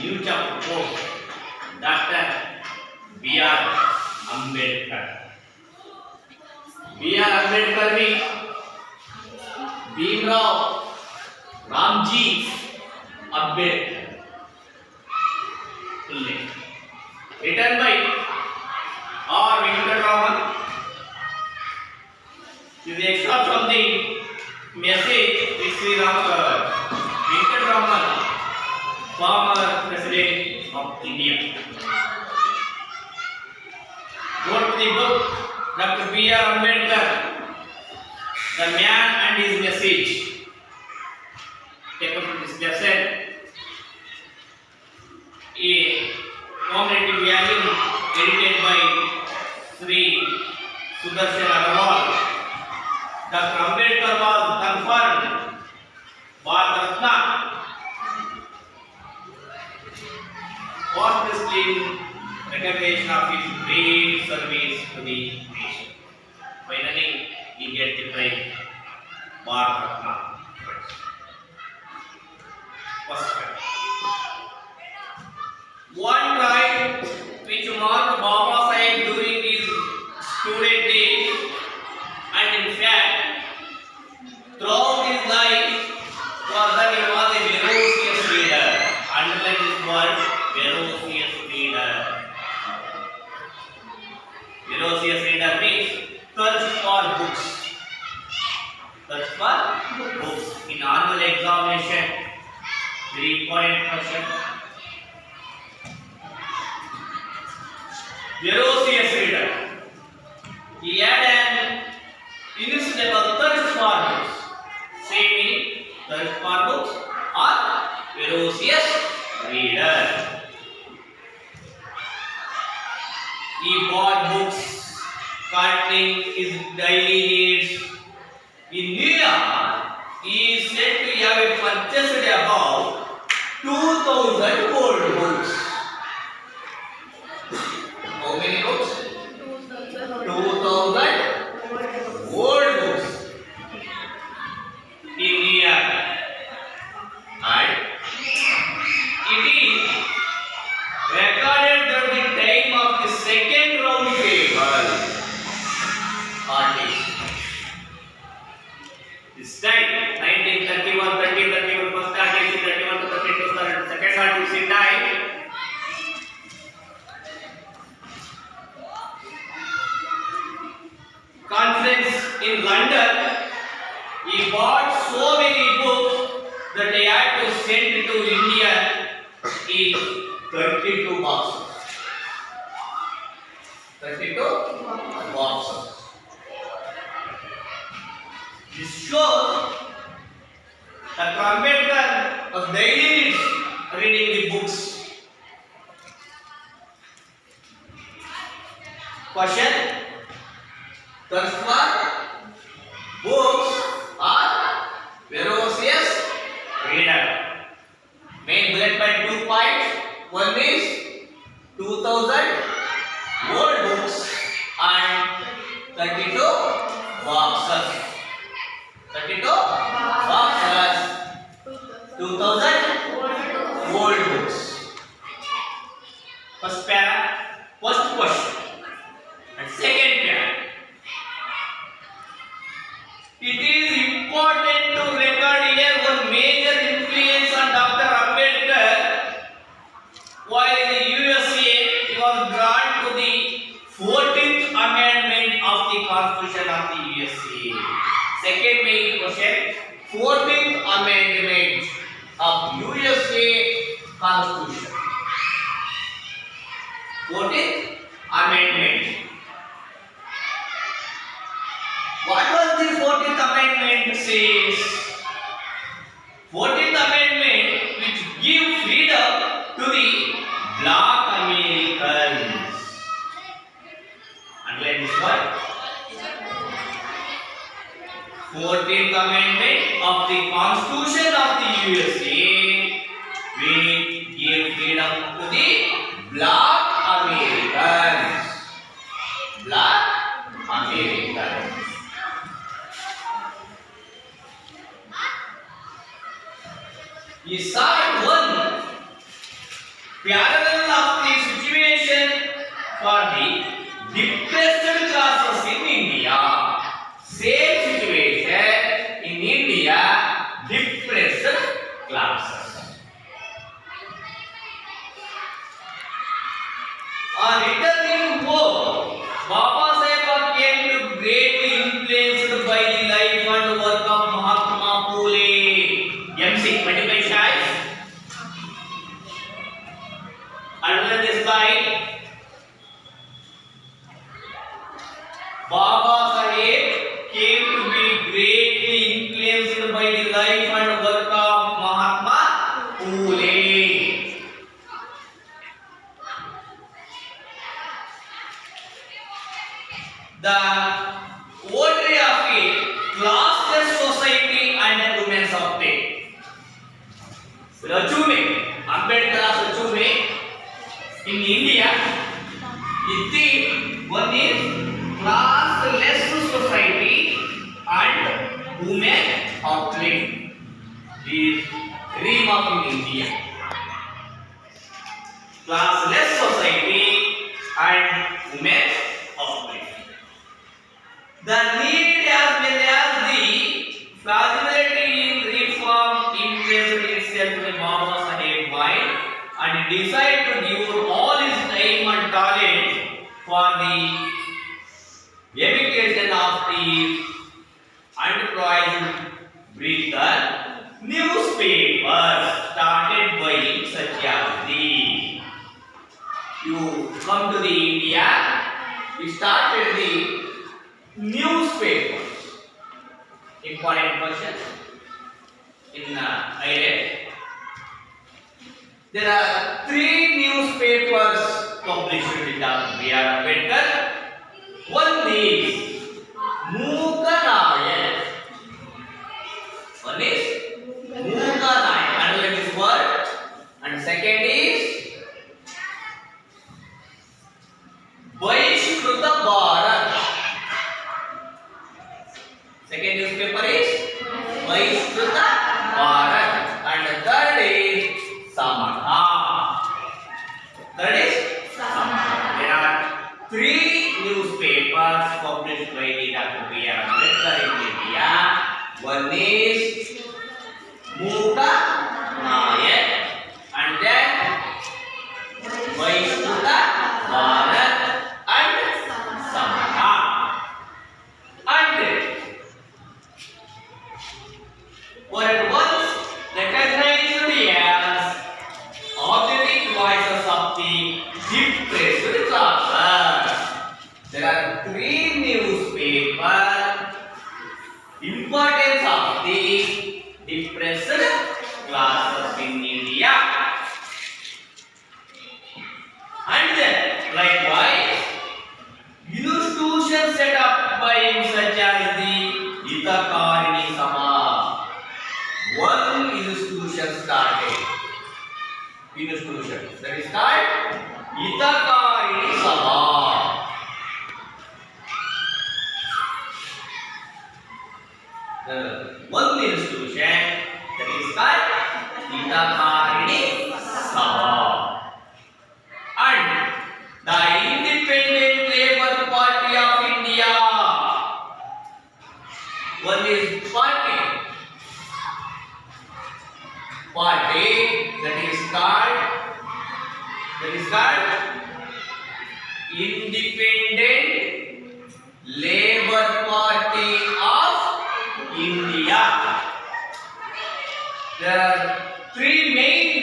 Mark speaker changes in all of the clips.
Speaker 1: new chapter course. Dr. B.R. Ambedkar. B.R. Ambedkar means Bhimrao Ramji Ambedkar. Full name. Written by R. Venkataraman. This is extract from the message which Sri Venkataraman, former President of India, wrote the book Dr. B.R. Ambedkar, The Man and His Message. Take up this lesson. A commemorative volume edited by Sri Sudarshan Agarwal. Dr. Ambedkar was conferred Bharat Ratna posthumously in recognition of his great service to the nation. Finally, he gets the prize Bharat Ratna. First prize. One trait which marked Baba Sahib during his student days, and in fact throughout his life, was that he was a ferocious reader. Underline this word, ferocious reader. Ferocious reader means thirst for books. Thirst for books. In annual examination, very important question. Ferocious reader. He had an inexplicable thirst for books. Same meaning, thirst for books or ferocious reader. He bought books cutting his daily needs. In New York, he is said to have purchased about 2,000 old books. How many books? 2,000 old books in New York. And it is recorded that the time of the second round table artist. This time, 1931, 30, 31, first artist, 31 to 32, second artist in time. Conference in London, he bought so many books that he had to send to India in 32 boxes. 32 boxes. This shows that Ambedkar was daily reading the books. Question: thirst for books or ferocious reader? Main bullet point 2 points. One is 2,000 old books and 32 boxes. 32 boxes, 2,000 old books. First para, first question. And second para. It is important to record here one major influence on Dr. Ambedkar. While in the USA, he was drawn to the 14th Amendment of the Constitution of the USA. Second main question, 14th Amendment of USA Constitution. 14th Amendment. What was the 14th Amendment says? 14th Amendment which give freedom to the black Americans. Underline this word. 14th Amendment of the Constitution of the USA which give freedom to the black Americans. Black Americans. He saw one parallel of the situation for the depressed classes in India. Same situation in India, depressed classes. On returning home, Baba Saheb came to greatly influenced by the life and work of Mahatma Phule. MC 25 shots. Under this slide, Baba Saheb came to be greatly influenced by the life and work of Mahatma Phule. The order of a classless society and women's of day. Raju में Ambedkar Raju में in India, one is classless society and women of day. This dream of India. Classless society and women of day. The need as well as the feasibility in reform impressed itself in Baba Saheb's mind and decided to give all his time and talent for the education of the enterprise breather newspaper started by Satyajit. You come to the India, we started the newspapers. Important question in IELTS. There are 3 newspapers published with Dr. B.R. Ambedkar. One is Mukanayan. One is Mukanayan. Underline this word. And second is Vaishkruta Bharat. Second newspaper is Vaishkruta Bharat. And the third is Samatha. Third is Samatha. There are 3 newspapers published by the Dr. B.R. Ambedkar in India. One is Mukanayan and then Vaishkruta Bharat and Samatha. And were at once recognized as authentic voices of the depressed classes. There are 3 newspapers. Importance of the depressed classes in India. And then, likewise, institutions set up by him such as the Hitakarini Sabha. One institution started. Institution. That is called Hitakarini Sabha. One institution that is called Hitakarini Sabha. And the Independent Labour Party of India. One is party that is called Independent Labour Party of India. There are 3 main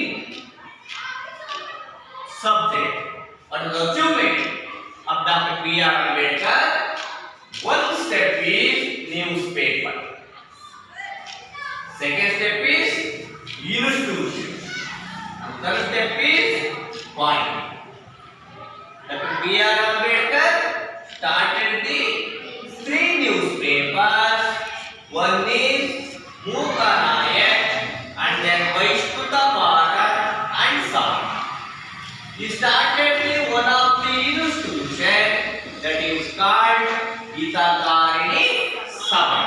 Speaker 1: subjects or the achievement of Dr. B.R. Ambedkar. One step is newspaper. Second step is institution. And third step is party. Dr. B.R. Ambedkar started the 3 newspapers. One is Mukanayan and then Vaishkruta Bharat and Samatha. He started one of the institutions that is called Hitakarini Sabha.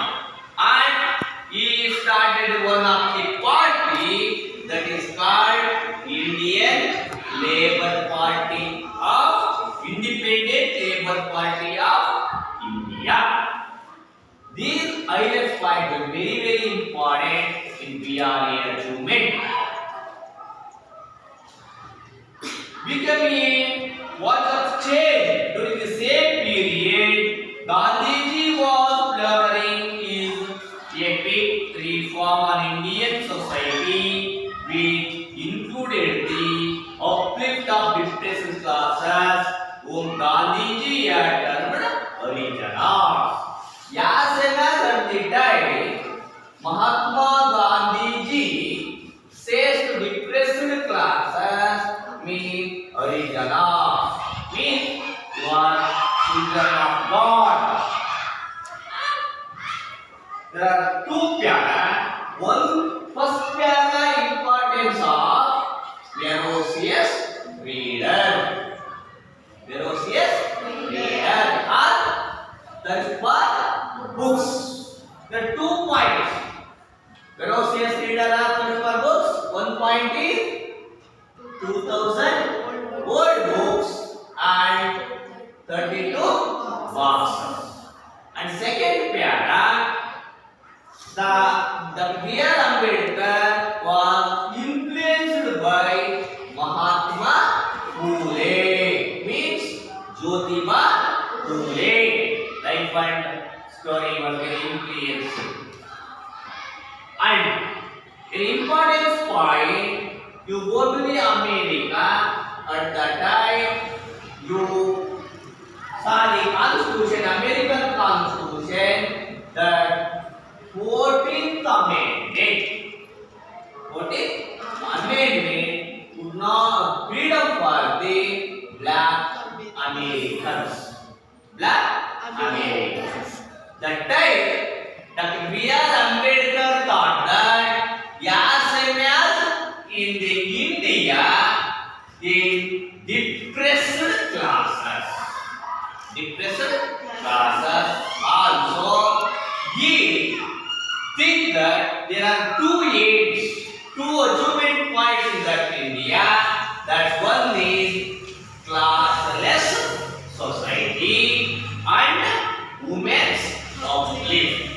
Speaker 1: And he started one of the party that is called Indian in BRA achievement. Becoming what was changed during the same period, Gandhiji was planning his epic reform on Indian society, which included the uplift of depressed classes, whom Gandhiji had termed Harijanas. As well as at the time, Mahatma Gandhiji says to depressed classes, mean Harijanas, means you are children of God. There are two para. One first para importance of ferocious reader. Ferocious reader. That is for books. There are 2 points. Ferocious reader are for books. One point is 2000 old books and 32 boxes. And second para, the B.R. Ambedkar was influenced by Mahatma Phule, means Jyotiba Phule. Life and story was very influenced. And an important point, you go to the America, at that time you saw the Constitution, American Constitution, that 14th Amendment. 14th Amendment would not freedom for the black Americans. Black Americans. That time, Dr. B.R. Ambedkar thought that as same as in the India, the depressed classes also he think that there are two aims, two achievement points in that India. That one is classless society and women's uplift.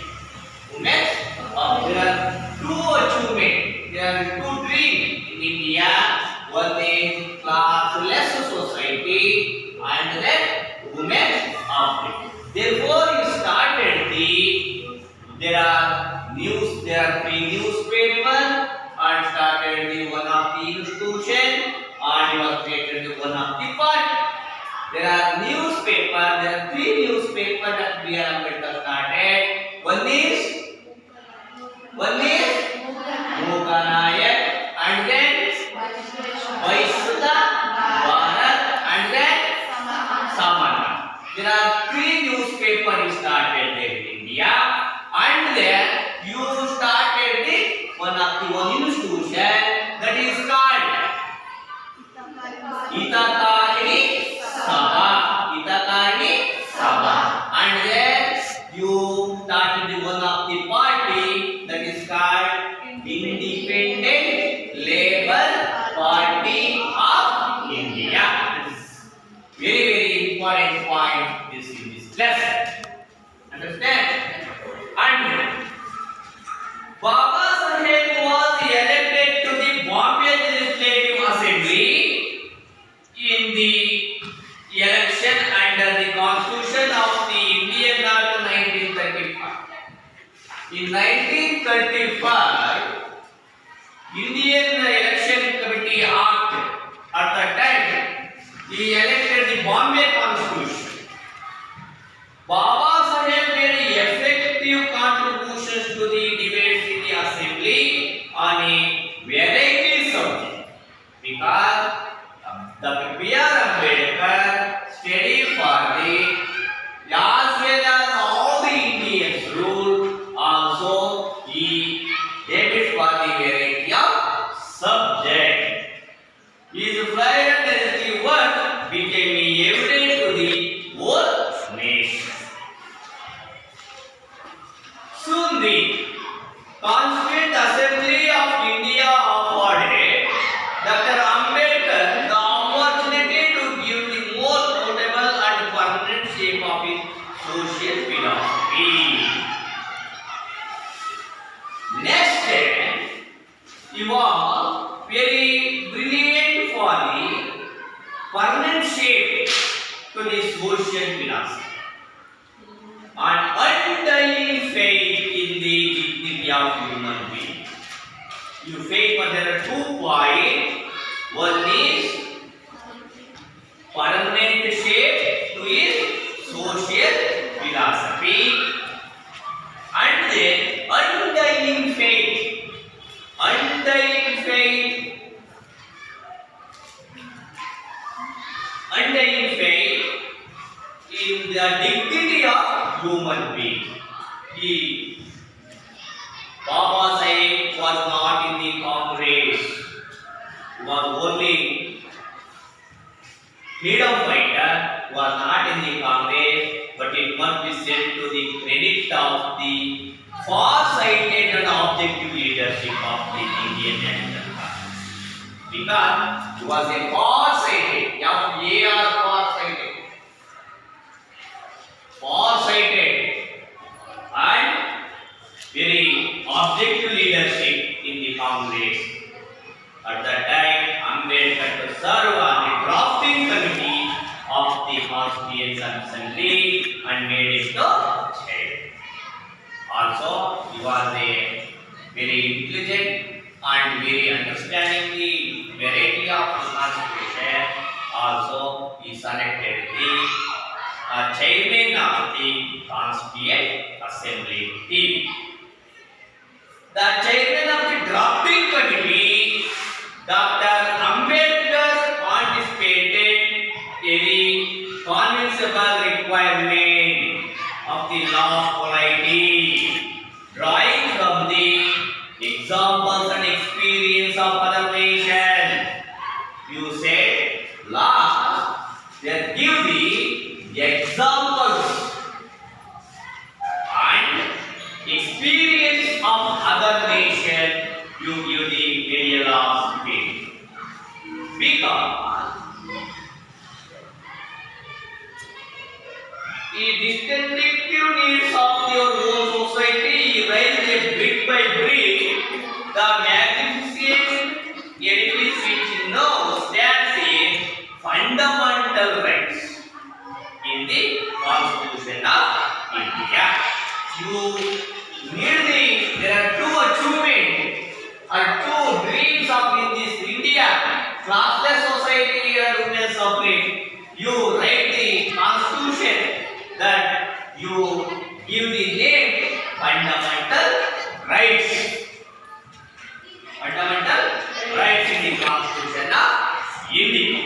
Speaker 1: Women's uplift. There are two achievements. There are two dreams in India. One is classless society and then women's uplift. Therefore, he started there are 3 newspapers and started the one of the institution and he was created the one of the party. There are 3 newspapers that B.R. Ambedkar started. One is Lokanayak and then Vaishya Bharat and then Samana. There are 3 newspapers started there in India, and then you started one institution that is called Hitakarini Sabha, and then you started one of the party that is called Independent Labour Party of India. Very important point is in this lesson. Understand? And Baba Saheb was elected to the Bombay Legislative Assembly in the election under the Constitution of the Indian Act 1935. In 1935, Indian Election Committee Act at that time, he elected the Bombay Constitution. Baba Saheb made effective contributions to the debates in the assembly on a variety subject because Dr. B.R. Ambedkar studied for the as well as all the Indians rule, also he debated for the variety of subject. His flight and legislative work became evident to the whole nation. Soon the Constituent Assembly of India afforded Dr. Ambedkar the opportunity to he was very brilliant for the permanent shape to the social philosophy and undying faith in the dignity of human being. You faith, but there are 2 points. One is permanent shape to his social philosophy, and then undying faith. Undying faith. Undying faith in the dignity of human being. He, Baba Sahib was not in the Congress. He was only freedom fighter, was not in the Congress, but it must be said to the credit of the far-sighted and objective leadership of the Indian National Congress. Because he was a far-sighted, F-A-R, far-sighted, and very objective leadership in the Congress. At that time, Ambedkar to serve on the drafting committee of the Constituent Assembly and made it the chair. Also, he was a very intelligent and very understanding the variety of the Constitution. Also, he selected the chairman of the Constituent Assembly team. The chairman of the drafting committee, Dr. Ambedkar, anticipated any convincible requirement of the law of polity, drawing from the examples and experience of other nations. You said, laws, they give the examples and experience of other nations. You give the media laws faith. Because the distinctive needs of your own society rise brick by brick the magnificent edifice which now stands in fundamental rights in the Constitution of India. There are 2 achievements or 2 dreams of in this India, classless society and women's suffrage. You write the Constitution that you give the name fundamental rights. Fundamental rights in the Constitution of India.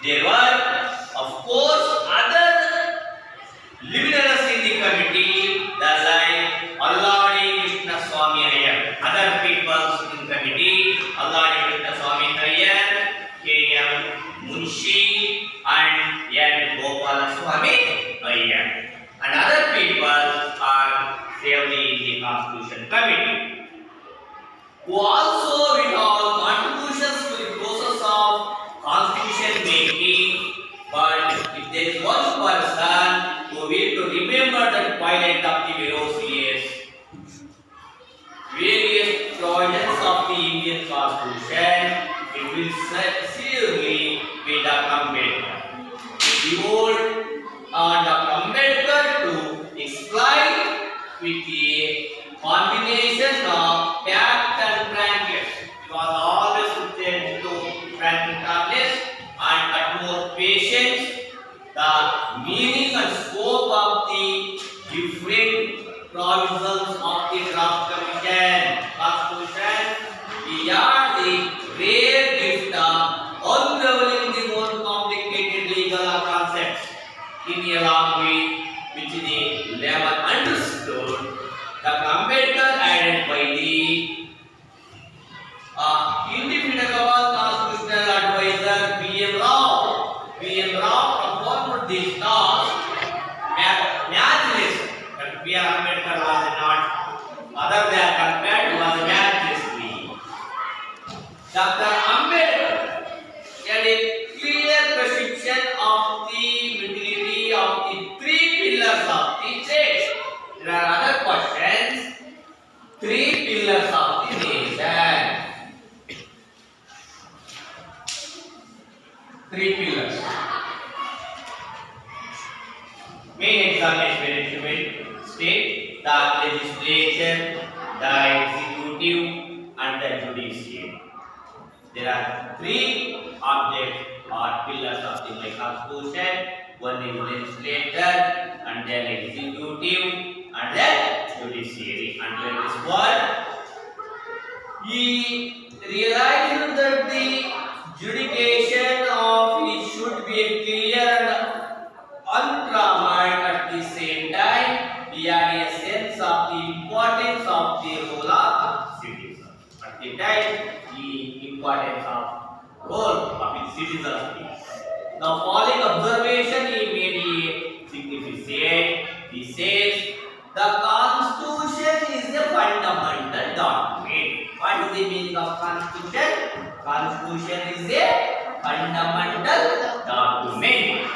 Speaker 1: There were, of course, other luminaries in the committee, like Alladi Krishna Swami Iyer. Other people in the committee, Alladi Krishna Swami Iyer, K.M. Munshi, and N. Gopala Swami Iyer. And other people are saved in the Constitution Committee, who also with all contributions to the process of constitution making. But if there is one person who will to remember the twilight of the ferocious various provisions of the Indian Constitution, it will seriously be Dr. Ambedkar. We devote Dr. Ambedkar to exploit with the combination of tact and frankness. He was always pretend to frankness and utmost patience. The meaning and scope of the different provisions of the draft Constitution, he had the rare gift of unraveling the more complicated legal concepts in a language which the layman understood. Dr. Ambedkar added by the indefatigable constitutional advisor B.M. Rao. B.M. Rao performed this task matchless. But B.R. Ambedkar was not other than compared, was matchlessly. Dr. Ambedkar had a clear perception of the utility of the 3 pillars of the state. There are other questions. 3 pillars of the nation. judiciary. There are three objects or pillars of the my constitution. One is legislature, and then executive, and then judiciary. And in this world, he realized that the judication of it should be clear and untrammeled at the same time. He had a sense of the importance of the role of citizens. At the time, the importance of role of the citizens. The following observation he made significant. He says the Constitution is a fundamental document. What is the meaning of Constitution? Constitution is a fundamental document.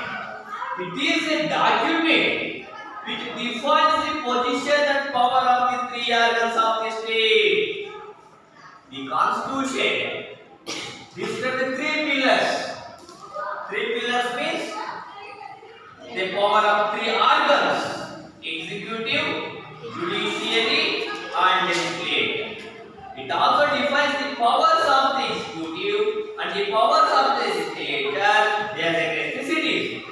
Speaker 1: It is a document which defines the position and power of the three organs of the state. The Constitution describes the three pillars. Three pillars means the power of three organs: executive, judiciary, and legislative. It also defines the powers of the executive and the powers of the legislature as necessities.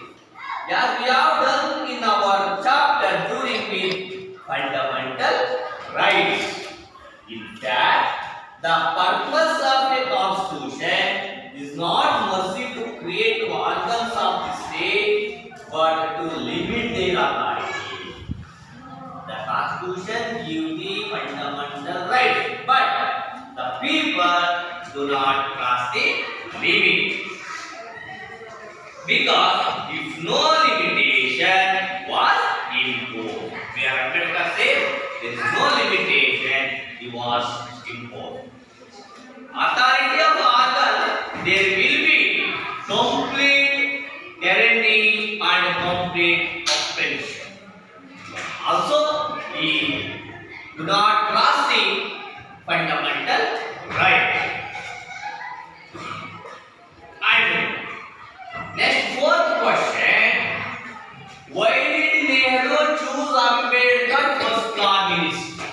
Speaker 1: As we have done in our chapter during the fundamental rights. In fact, the purpose of a constitution is not merely to create organs of the state, but to limit their authority. The constitution gives the fundamental rights, but the people do not cross the limit. Because if no limitation was imposed, where Ambedkar said there is no limitation, it was imposed. Authority of organ, there will be complete guarantee and complete suspension. Also, we do not cross the fundamental right. And next, fourth question. Why did Nehru choose Ambedkar first Prime Minister?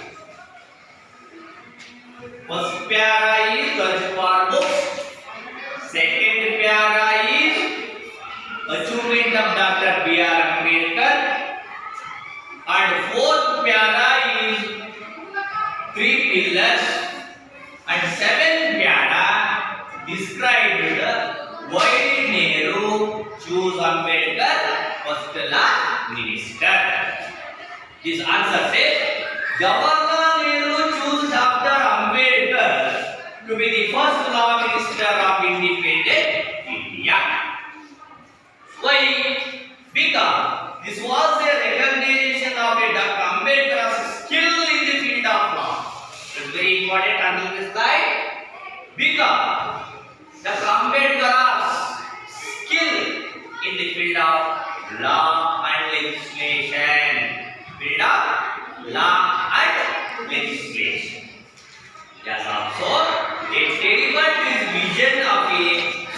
Speaker 1: First para is Garjpal books. Second para is achievement of Dr. B.R. Ambedkar. And fourth para is three pillars. And seventh para described why did Nehru choose Ambedkar first law minister. This answer says Jawaharlal Nehru chose Dr. Ambedkar to be the first law minister of independent India. Why? Because this was a recognition of a Dr. Ambedkar's skill in the field of law. It's very important under this slide. Because Dr. Ambedkar's skill in the field of law and legislation. Field of law and legislation. Yes, also it delivered his vision of a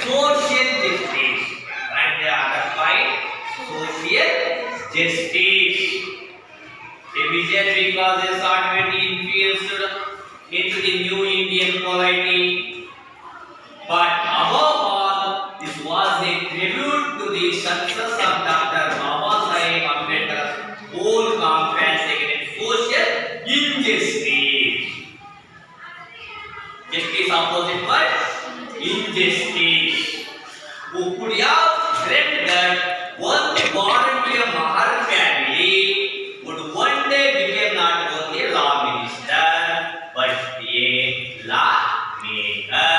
Speaker 1: social justice. And the other point, social justice. A vision because a sort infused into the new Indian polity. But above all, this was a tribute to the success of Dr. Baba Saheb Ambedkar's whole campaign against social injustice. Justice opposite what? Injustice. Who could have dreamt that one born to a Mahar family would one day become not only a law minister but a lawmaker.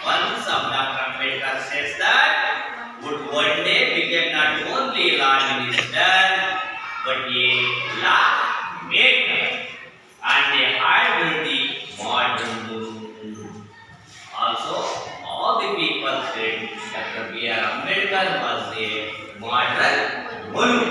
Speaker 1: Once Dr. Ambedkar says that would one day become not only a law minister but a lawmaker and a high-worthy modern Muslim. Also, all the people said Dr. B.R. Ambedkar was a modern Muslim.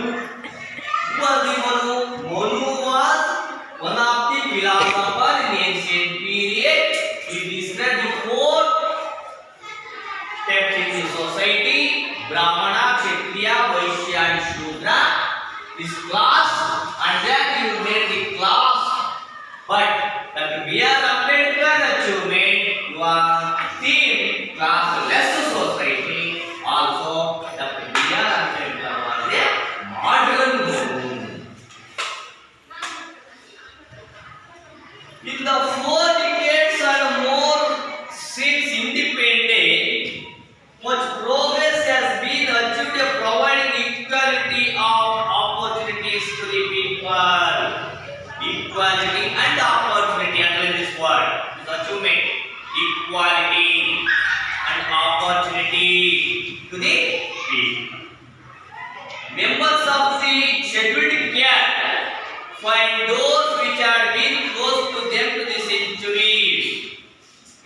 Speaker 1: theme classless society. Also, Dr. B.R. Ambedkar was a modern guru. In the 4 decades and more since independence, much progress has been achieved providing equality of opportunities to the people. Equality and opportunity, under this word, this achievement. Equality and opportunity to the people. Members of the scheduled caste find those which had been close to them to the centuries.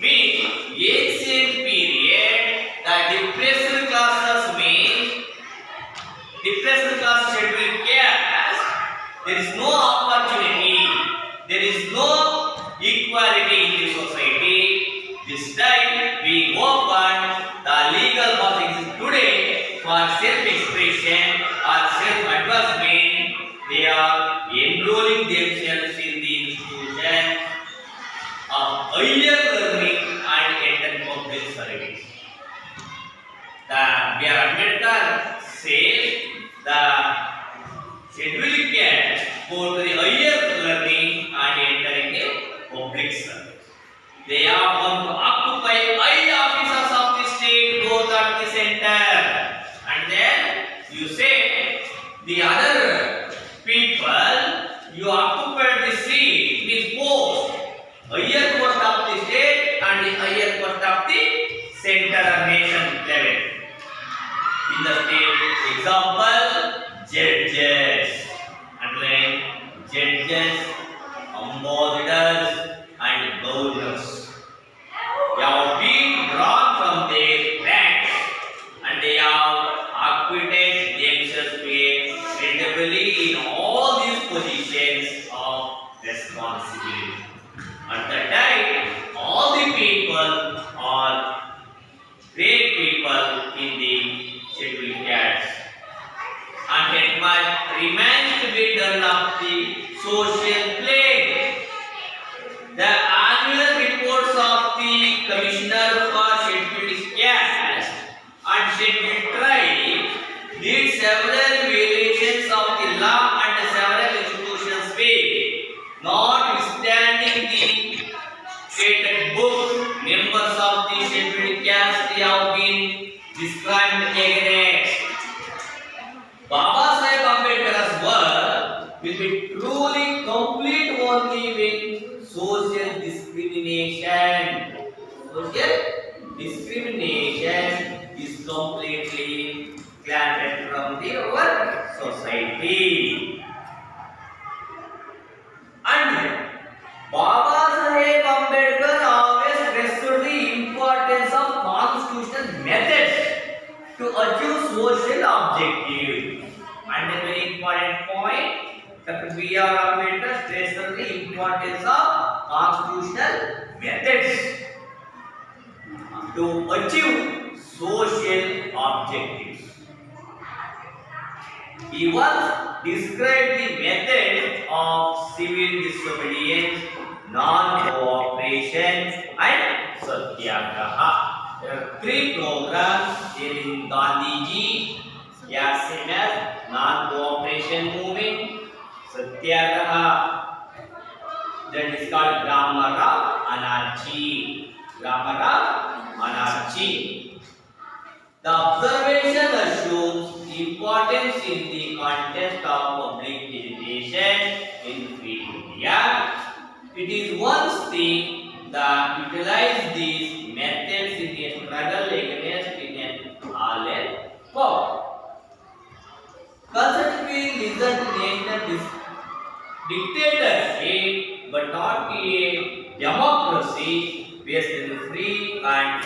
Speaker 1: Means ancient period, the depressed classes means depressed class scheduled caste. There is no opportunity. There is no equality in the society. This time we open the legal path exists today for self-expression or self-advancement. They are enrolling themselves in the institution of higher learning and enter public service. The B.R. Ambedkar says the scheduled caste go to the higher learning and enter in the public service. They are going to occupy high offices of the state, both at the center. And then you say the other people, you occupy the seat with post, higher post of the state and the higher post of the center or nation level. In the state, example, judges, underline judges, ambassadors, and governors. They have been drawn from their ranks and they have acquitted themselves credibly in all these positions of responsibility. At the time, all the people are great people in the scheduled caste. And it must remains to be done of the social plane. The annual reports of the Commissioner for Scheduled Caste and Scheduled Tribe need several variations of the law and several institutions way. Notwithstanding the stated book, members of the scheduled caste have been described against. Baba Saheb Ambedkar's work will be truly complete only when social discrimination is completely granted from the our society. And Baba Saheb Ambedkar always stressed the importance of constitutional methods to achieve social objectives. And a very important point, Dr. B.R. Ambedkar stressed the importance of constitutional methods to achieve social objectives. He once described the method of civil disobedience, non-cooperation, and satyagraha. There are 3 programs. There is Gandhiji, same as non-cooperation movement, satyagraha. That is called Grammar of Anarchy. Grammar of Anarchy. The observation assumes importance in the context of public education in free India. It is one thing that utilize these methods in the struggle against Indian power. Consequently, listen to national dictatorship, but not a democracy based in free and